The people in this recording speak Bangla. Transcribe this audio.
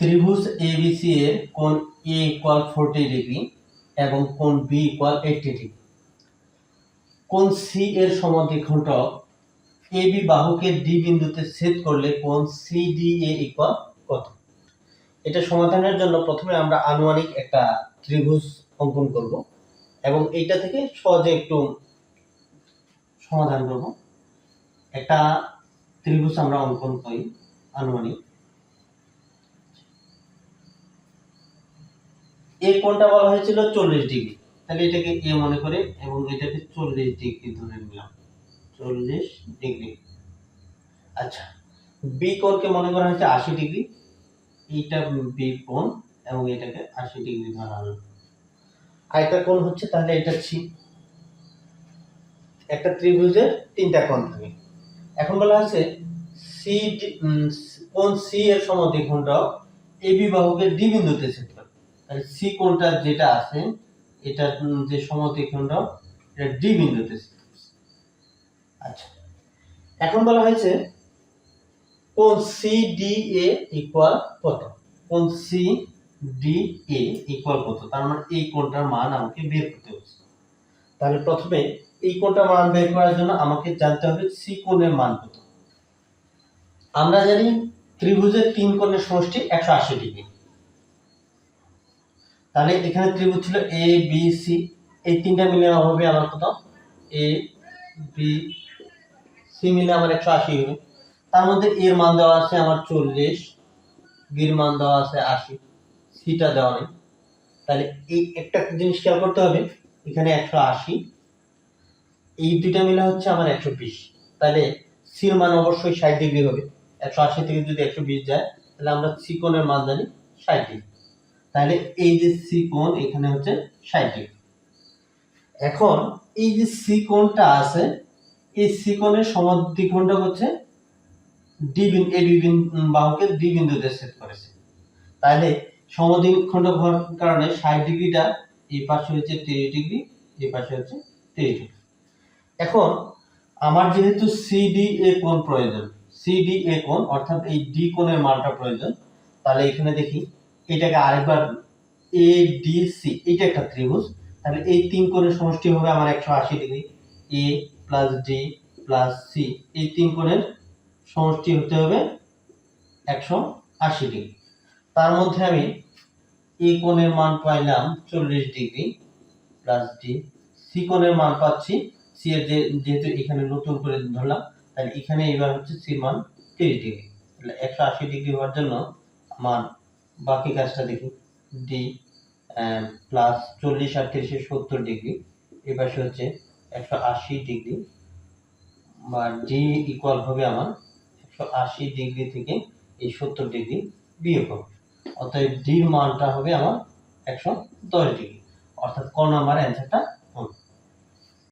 ত্রিভুজ এবিসি এর কোণ এ ইকুয়াল 40 ডিগ্রি এবং কোণ বি ইকুয়াল 80 ডিগ্রি। কোণ সি এর সমদ্বিখণ্ডক এবি বাহুকে ডি বিন্দুতে ছেদ করলে কোণ সিডিএ ইকুয়াল কত? এটা সমাধানের জন্য প্রথমে আমরা আনুমানিক একটা ত্রিভুজ অঙ্কন করব এবং এইটা থেকে সহজে একটু সমাধান করব। একটা ত্রিভুজ আমরা অঙ্কন করি আনুমানিক। এই কোণটা বলা হয়েছিল 40 ডিগ্রি, তাহলে এটাকে এ মনে করে এবং এটাকে 40 ডিগ্রি ধরে নিলাম, 40 ডিগ্রি। আচ্ছা, বি কোণকে মনে করা হয়েছে 80 ডিগ্রি, এইটা বি কোণ এবং এটাকে 80 ডিগ্রি ধরা হলো। আয়তার কোণ হচ্ছে, তাহলে এটা সি। একটা ত্রিভুজের তিনটা কোণ থাকে। এখন বলা আছে সি কোণ সি এর সমদ্বিখণ্ডক এবি বাহুকে ডি বিন্দুতে ছেদ করে। তাহলে সি কোণটা যেটা আছে এটা যে সমদ্বিখণ্ডক এটা ডি বিন্দুতে ছেদ করছে। আচ্ছা, এখন বলা হয়েছে কোণ সিডিএ ইকুয়াল কত? কোণ সিডিএ ইকুয়াল কত? তার মানে এই কোণটার মান আমাকে বের করতে হচ্ছে। তাহলে প্রথমে এই কোণটার মান বের করার জন্য আমাকে জানতে হবে সি কোণের মান কত। আমরা জানি ত্রিভুজের তিন কোণের সমষ্টি 180 ডিগ্রি। তাহলে এখানে ত্রিভুজ ছিল এ বি সি, এই তিনটা মিলে হবে আমার কত? এ বি সি মিলে আমার 180 হবে। তার মধ্যে এর মান দেওয়া আছে আমার 40, বির মান দেওয়া আছে 80, সিটা দেওয়া নেই। তাহলে এই একটা জিনিস খেয়াল করতে হবে, এখানে 180, এই দুইটা মিলে হচ্ছে আমার 120। তাহলে সির মান অবশ্যই 60 ডিগ্রি হবে। 180 থেকে যদি 120 যায় তাহলে আমরা সি কোণের মান জানি 60 ডিগ্রি। তাহলে এই যে সি কোণ এখানে হচ্ছে 60 ডিগ্রি। এখন এই যে সি কোণটা আছে, এই সি কোণের সমদ্বিখণ্ডক হচ্ছে ডি এবি বাহুকে ডি বিন্দুতে ছেদ করেছে। তাহলে সমদ্বিখণ্ডক হওয়ার কারণে 60 ডিগ্রিটা এই পাশে হচ্ছে 30 ডিগ্রি, এই পাশে হচ্ছে 30 ডিগ্রি। এখন আমার যেহেতু সিডিএ কোণ প্রয়োজন, সিডিএ কোণ অর্থাৎ এই ডি কোণের মানটা প্রয়োজন, তাহলে এখানে দেখি এটাকে আরেকবার এডিসি, এটা একটা ত্রিভুজ, তাহলে এই তিন কোণের সমষ্টি হবে আমার 180 ডিগ্রি। এ প্লাস ডি প্লাস সি, এই তিন কোণের সমষ্টি হতে হবে 180 ডিগ্রি। তার মধ্যে আমি এই কোণের মান পাইলাম 40 ডিগ্রি প্লাস ডি, সি কোণের মান পাচ্ছি, সি এর যেহেতু এখানে নতুন করে ধরলাম, তাহলে এখানে এবার হচ্ছে সি মান 30 ডিগ্রি। তাহলে 180 ডিগ্রি হওয়ার জন্য আমার বাকি কাজটা দেখি, ডি প্লাস 40 আর 30 70 ডিগ্রি, এই পাশে হচ্ছে 180 ডিগ্রি, বা ডি ইকুয়াল হবে আমার 180 ডিগ্রি থেকে এই 70 ডিগ্রি বিয়োগ হবে। অতএব ডির মানটা হবে আমার 110 ডিগ্রি। অর্থাৎ ক নাম্বার অ্যান্সারটা